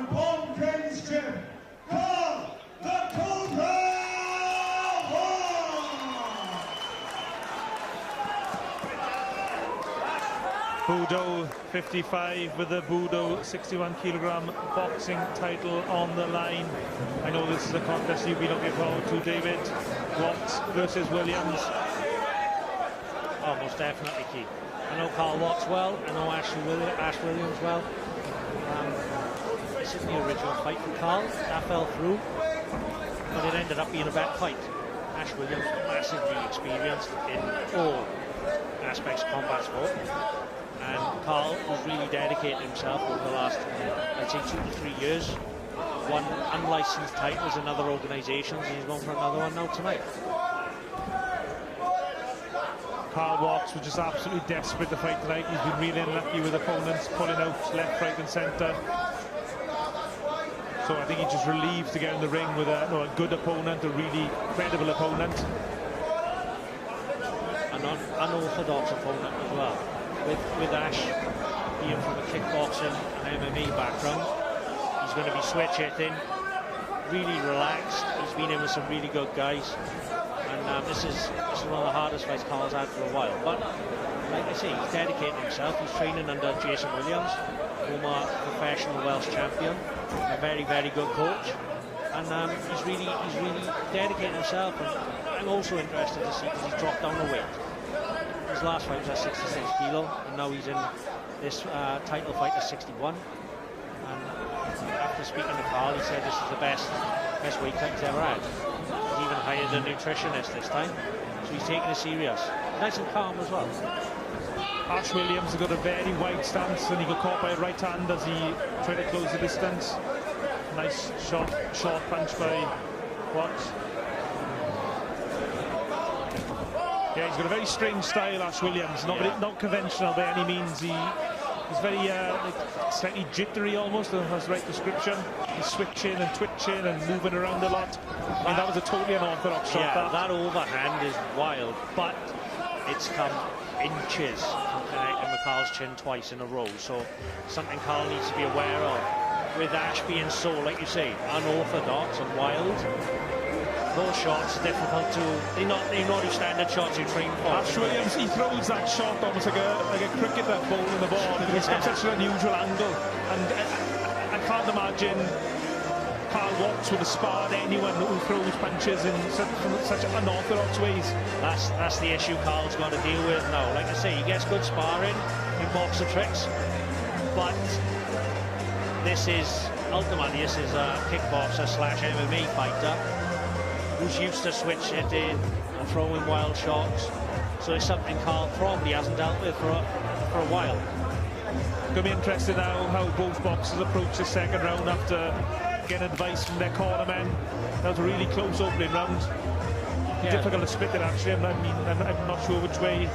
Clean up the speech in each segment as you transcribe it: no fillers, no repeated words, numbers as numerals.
and Paul Ken's champ, Carl the Cobra Budo 55 with the Budo 61 kilogram boxing title on the line. I know this is a contest you've been looking forward to, David. Watts versus Williams. Oh, most definitely, Keith. I know Carl Watts well. I know Ash Williams well. This is the original fight for Carl. That fell through, but it ended up being a better fight. Ash Williams, massively experienced in all aspects of combat sport. And Carl has really dedicated himself over the last, I'd say, 2 to 3 years. Won unlicensed titles in other organisations, and he's going for another one now tonight. Carl Watts was just absolutely desperate to fight tonight. He's been really unlucky with opponents pulling out left, right and centre. So I think he's just relieved to get in the ring with a good opponent, a really credible opponent. An unorthodox opponent as well. With Ash being from a kickboxing and MMA background, he's going to be switch hitting, really relaxed. He's been in with some really good guys, and this is one of the hardest fights Carl's had for a while. But like I say, he's dedicated himself. He's training under Jason Williams, former professional Welsh champion, a very, very good coach, and he's really dedicated himself. And I'm also interested to see, because he's dropped down a weight. His last fight was at 66 kilo, and now he's in this title fight at 61. And after speaking to Carl, he said this is the best weight cut he's ever had. He's even hired a nutritionist this time, so he's taking it serious. Nice and calm as well. Ash Williams has got a very wide stance, and he got caught by a right hand as he tried to close the distance. Nice short punch by Watts. Yeah, he's got a very strange style, Ash Williams. Not conventional by any means. He's very slightly jittery almost. That's the right description. He's switching and twitching and moving around a lot. I mean, that was a totally unorthodox shot. Yeah, that overhand is wild, but it's come inches from connecting with Carl's chin twice in a row. So something Carl needs to be aware of. With Ash being so, like you say, unorthodox and wild, those shots are difficult to. They're not your standard shots you train for. Ash Williams, he throws that shot almost like a cricketer bowling the ball. It's got such an unusual angle, and I can't imagine Carl Watts would have sparred anyone who throws punches in such unorthodox ways. That's the issue Carl's got to deal with now. Like I say, he gets good sparring in boxer tricks, but this is a kickboxer / MMA fighter who's used to switch hitting and throwing wild shots. So it's something Carl probably hasn't dealt with for a while. It's going to be interesting now how both boxers approach the second round after getting advice from their cornermen. That was a really close opening round. Yeah. Difficult to split it actually. I'm not sure which way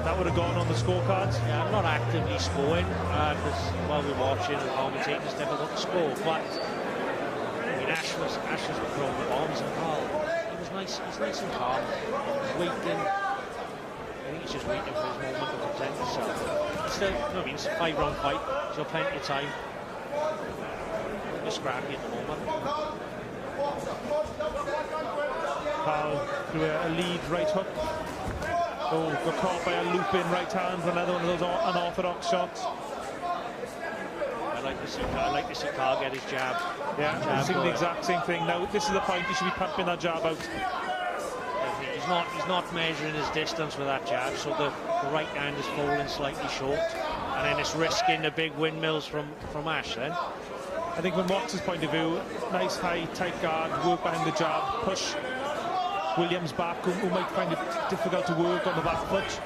that would have gone on the scorecards. Yeah, I'm not actively scoring because while we're watching and commentating, it's difficult to score. But I mean, Ash was throwing the bombs, and Carl, he's nice and calm. He's waiting. I think he's just waiting for his moment to present himself. It's still, you know what I mean, it's a 5-round fight. He's got plenty of time. He's scrappy at the moment. Carl threw a lead right hook. Oh, got caught by a looping right hand for another one of those unorthodox shots. I like to see Carl get his jab. Yeah, I'm seeing the exact same thing. Now, this is the point, he should be pumping that jab out. He's not measuring his distance with that jab, so the right hand is falling slightly short, and then it's risking the big windmills from Ash then. I think from Watts' point of view, nice high, tight guard, work behind the jab, push Williams back, who might find it difficult to work on the back foot.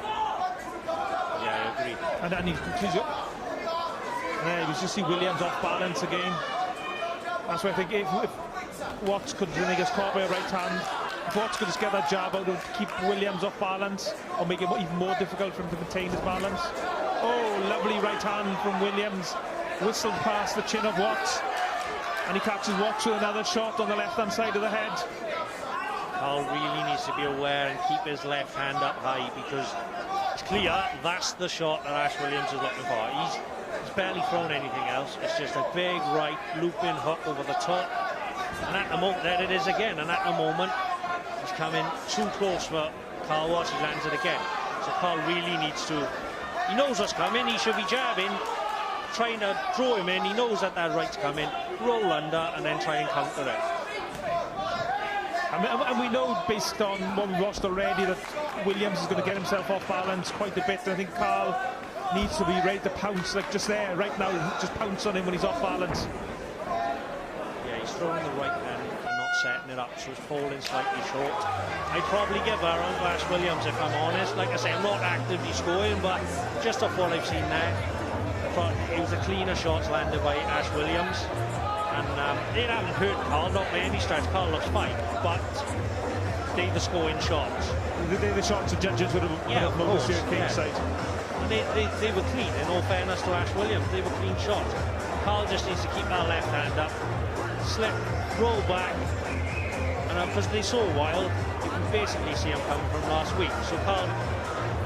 Yeah, I agree. And then you just see Williams off balance again. That's why I think if Watts could, when he gets caught by a right hand, if Watts could just get that jab out and keep Williams off balance, or make it even more difficult for him to maintain his balance. Oh, lovely right hand from Williams, whistled past the chin of Watts, and he catches Watts with another shot on the left-hand side of the head. Carl really needs to be aware and keep his left hand up high, because it's clear that's the shot that Ash Williams is looking for. He's barely thrown anything else. It's just a big right looping hook over the top. And at the moment, there it is again. And at the moment, he's coming too close for Carl Watts. He lands it again. So Carl really needs to. He knows what's coming. He should be jabbing, trying to draw him in. He knows that right's coming. Roll under and then try and counter it. And we know, based on what we've watched already, that Williams is going to get himself off balance quite a bit. And I think Carl needs to be ready to pounce, like just there, right now, just pounce on him when he's off balance. Yeah, he's throwing the right hand and not setting it up, so he's falling slightly short. I'd probably give her on Ash Williams, if I'm honest. Like I say, I'm not actively scoring, but just off what I've seen there, I thought it was the cleaner shots landed by Ash Williams. And it hasn't hurt Carl, not by any stretch. Carl looks fine, but they're the scoring shots. They're the shots the judges would have noticed here at Kingside. And they were clean, in all fairness to Ash Williams. They were clean shots. Carl just needs to keep that left hand up, slip, roll back, and because they're so wild, you can basically see him coming from last week. So Carl,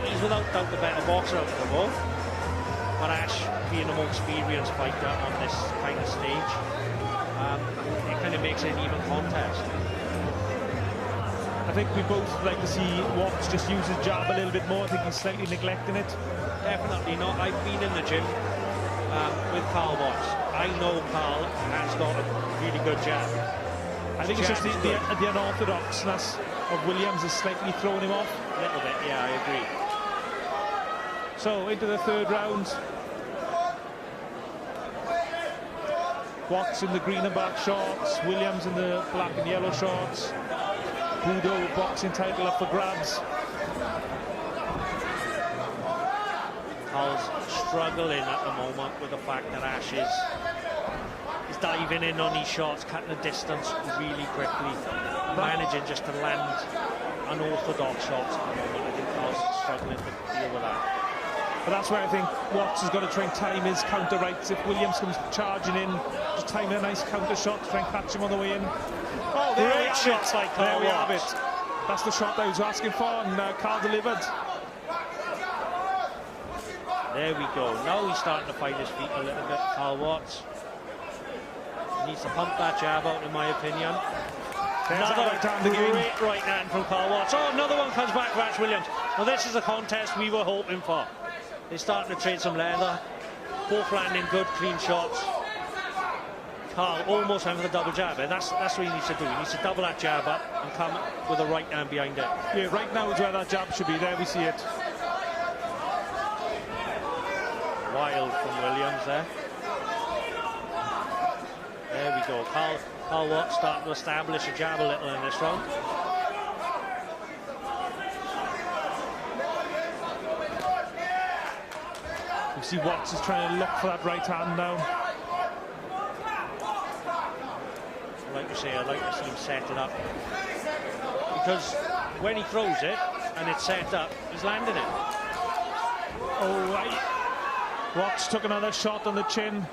he's without doubt the better boxer out of them all. But Ash, being a more experienced fighter on this kind of stage, it kind of makes it an even contest. I think we both like to see Watts just use his jab a little bit more. I think he's slightly neglecting it. Definitely not. I've been in the gym with Carl Watts. I know Carl has got a really good jab. I think it's just the unorthodoxness of Williams is slightly throwing him off. A little bit, yeah, I agree. So into the third round. Watts in the green and black shorts, Williams in the black and yellow shorts. Budo boxing title up for grabs. Carl's struggling at the moment with the fact that Ash is diving in on these shots, cutting the distance really quickly, managing just to land unorthodox shots at the moment. I think Carl's struggling to deal with that. But that's where I think Watts has got to try and time his counter rights. If Williams comes charging in, just time a nice counter shot to try and catch him on the way in. Oh, there we have it. By Carl there we have Watts. it. That's the shot I was asking for, and Carl delivered. There we go. Now he's starting to find his feet a little bit, Carl Watts. He needs to pump that jab out, in my opinion. Another great right hand from Carl Watts. Oh, another one comes back for Ash Williams. Well, this is a contest we were hoping for. They're starting to trade some leather. Both landing good, clean shots. Carl almost went for the double jab. And that's what he needs to do. He needs to double that jab up and come with a right hand behind it. Yeah, right now is where that jab should be. There we see it. Wild from Williams there. There we go. Carl Watts starting to establish a jab a little in this round. You see Watts is trying to look for that right hand now. Like you say, I'd like to see him set it up. Because when he throws it and it's set up, he's landing it. Oh, right. Watts took another shot on the chin.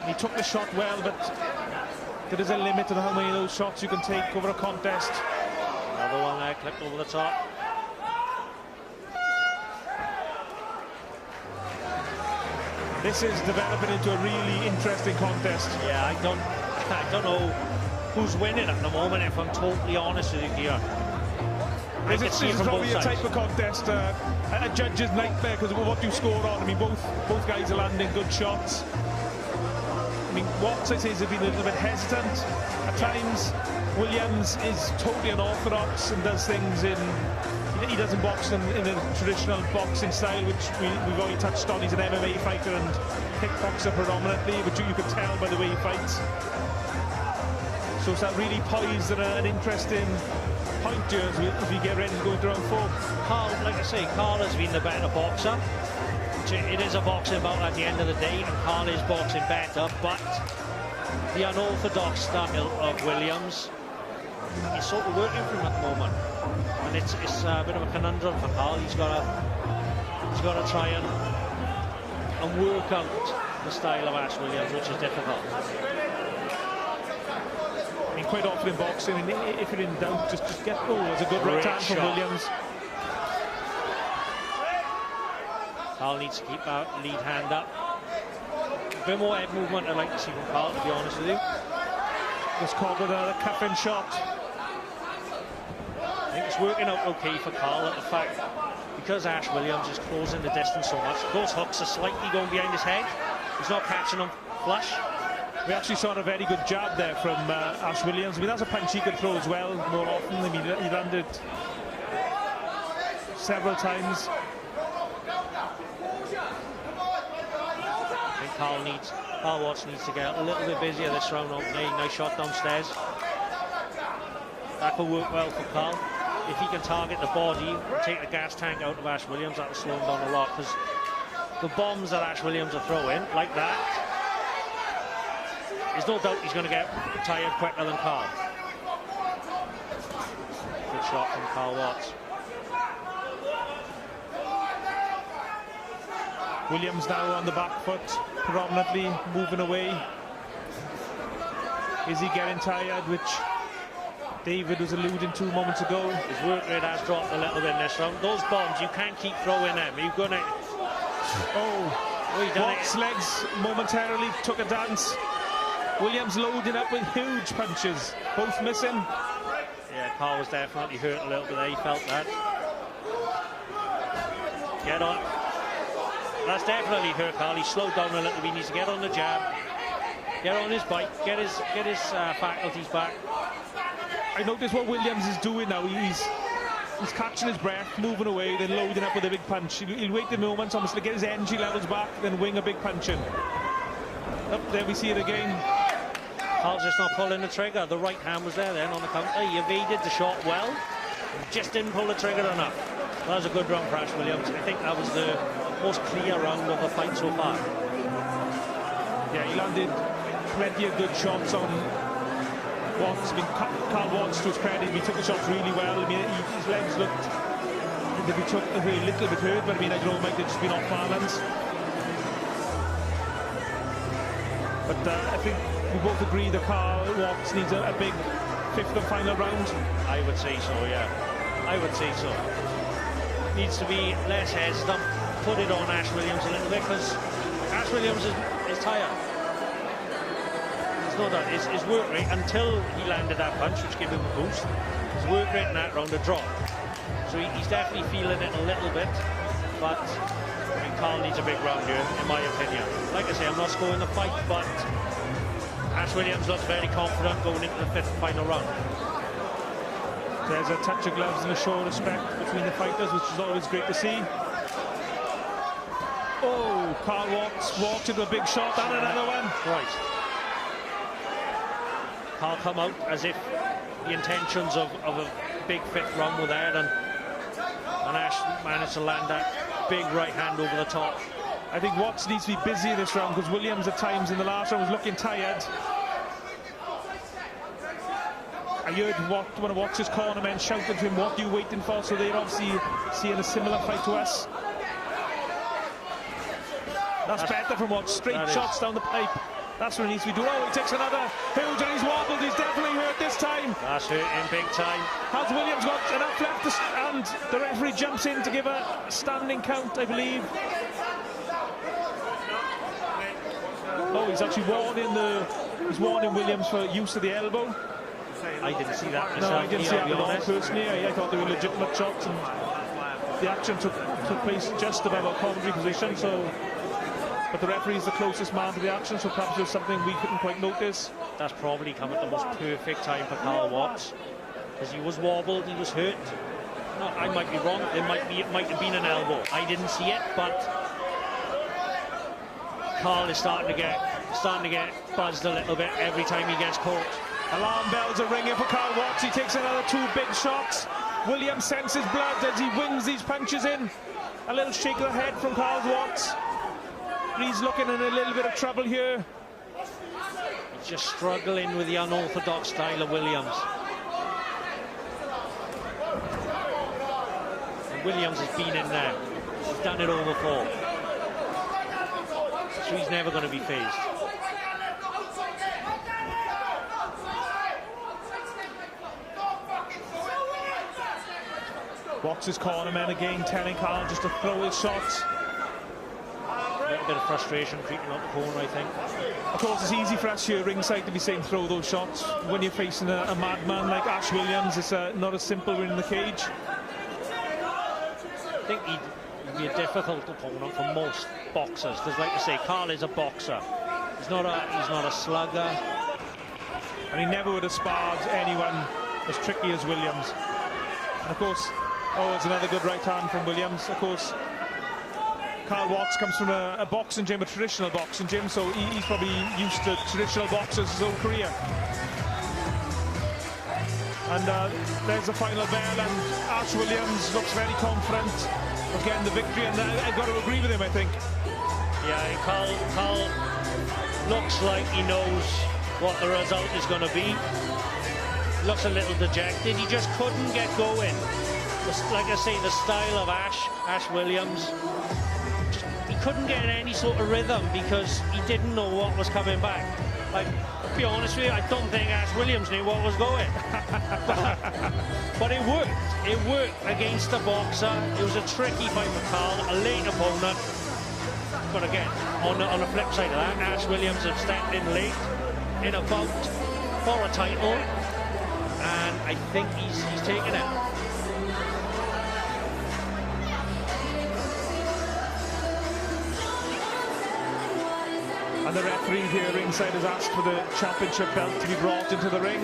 He took the shot well, but there is a limit to how many of those shots you can take over a contest. Another one there, clipped over the top. This is developing into a really interesting contest. Yeah, I don't know who's winning at the moment, if I'm totally honest with you here. This is probably a type of contest, a judge's nightmare because of what you score on. I mean, both guys are landing good shots. I mean, Watts, I'd say, has been a little bit hesitant at times. Williams is totally unorthodox and does things he doesn't box in a traditional boxing style, which we've already touched on. He's an MMA fighter and kickboxer predominantly, but you can tell by the way he fights. So it's that really poised and an interesting point here as we get ready to go into round 4. Carl, like I say, Carl has been the better boxer. It is a boxing bout at the end of the day, and Carl is boxing better, but the unorthodox style of Williams is sort of working for him at the moment. And it's a bit of a conundrum for Carl. He's got to try and work out the style of Ash Williams, which is difficult. I mean, quite often in boxing, I mean, if you're in doubt, just get goal. It's a good right hand from Williams. Carl needs to keep that lead hand up. A bit more head movement I'd like to see from Carl, to be honest with you. Was caught with a cuffing shot. I think it's working out okay for Carl at the fact, because Ash Williams is closing the distance so much, those hooks are slightly going behind his head. He's not catching them flush. We actually saw a very good jab there from Ash Williams. I mean, that's a punch he could throw as well more often. I mean, he landed several times. I think Carl Watts needs to get a little bit busier this round. Nice shot downstairs. That could work well for Carl. If he can target the body and take the gas tank out of Ash Williams, that'll slow him down a lot, because the bombs that Ash Williams are throwing, like that, there's no doubt he's going to get tired quicker than Carl. Good shot from Carl Watts. Williams now on the back foot, predominantly moving away. Is he getting tired, which David was alluding to moments ago? His work rate has dropped a little bit in this round. Those bombs, you can't keep throwing them. You're going to... Oh, Watts' legs momentarily took a dance. Williams loading up with huge punches, both missing. Yeah, Carl was definitely hurt a little bit there. He felt that. Get on. That's definitely hurt Carl. He slowed down a little bit. He needs to get on the jab, get on his bike, get his faculties back. I notice what Williams is doing now. He's catching his breath, moving away, then loading up with a big punch. He'll wait the moments, almost to get his energy levels back, then wing a big punch in. Up there we see it again. Carl's just not pulling the trigger. The right hand was there then on the counter. He evaded the shot well, just didn't pull the trigger enough. That was a good round for Ash Williams. I think that was the most clear round of the fight so far. Yeah, he landed plenty of good shots on Watts. I mean, Carl Watts, to his credit, he took the shots really well. I mean, his legs looked a little bit hurt, but I mean, I don't know, might have just been off balance. But I think we both agree that Carl Watts needs a big fifth and final round. I would say so, yeah. I would say so. Needs to be less hesitant, put it on Ash Williams a little bit, because Ash Williams is tired. There's no doubt. His work rate, until he landed that punch, which gave him a boost, his work rate in that round had dropped. So he's definitely feeling it a little bit, but I mean, Carl needs a big round here, in my opinion. Like I say, I'm not scoring the fight, but Ash Williams looks very confident going into the fifth and final round. There's a touch of gloves and a show of respect between the fighters, which is always great to see. Oh, Carl Watts walked into a big shot and another one. Right. Carl come out as if the intentions of a big fifth round were there, and Ash managed to land that big right hand over the top. I think Watts needs to be busy this round, because Williams at times in the last round was looking tired. I heard one of Watts' cornermen shouted to him, "What are you waiting for?" So they're obviously seeing a similar fight to us. That's better from Watts. Straight shots down the pipe. That's what he needs to be doing. Oh, he takes another huge, and he's wobbled. He's definitely hurt this time. That's hurting big time. Has Williams got enough left? And the referee jumps in to give a standing count, I believe. Oh, he's actually warning Williams for use of the elbow. I didn't see that myself. No, I didn't see that at all personally. I thought they were legitimate shots, and the action took place just above our commentary position. So, but the referee is the closest man to the action, so perhaps there's something we couldn't quite notice. That's probably come at the most perfect time for Carl Watts, because he was wobbled, he was hurt. No, I might be wrong. It might have been an elbow. I didn't see it, but Carl is starting to get buzzed a little bit every time he gets caught. Alarm bells are ringing for Carl Watts. He takes another two big shots. Williams senses blood as he wings these punches in. A little shake of the head from Carl Watts. He's looking in a little bit of trouble here. He's just struggling with the unorthodox style of Williams. And Williams has been in there. He's done it all before. So he's never going to be phased. Watts' cornermen again telling Carl just to throw his shots. bit of frustration creeping up the corner, I think. Of course, it's easy for us here ringside to be saying throw those shots. When you're facing a madman like Ash Williams, it's not as simple winning the cage. I think he'd be a difficult opponent for most boxers, because like I say, Carl is a boxer. He's not a slugger. And he never would have sparred anyone as tricky as Williams. And of course, oh, it's another good right hand from Williams. Of course, Carl Watts comes from a boxing gym, a traditional boxing gym, so he's probably used to traditional boxers his whole career. And there's the final bell, and Ash Williams looks very confident of getting the victory, and I've got to agree with him, I think. Yeah, Carl looks like he knows what the result is going to be. Looks a little dejected. He just couldn't get going. Like I say, the style of Ash Williams, he couldn't get in any sort of rhythm because he didn't know what was coming back. Like, to be honest with you, I don't think Ash Williams knew what was going. But it worked. It worked against the boxer. It was a tricky fight for Carl, a late opponent. But again, on the flip side of that, Ash Williams had stepped in late in a bout for a title, and I think he's taken it. And the referee here ringside has asked for the championship belt to be brought into the ring.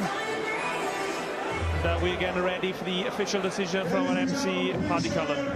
And we again are ready for the official decision from an MC, Paddy Cullen.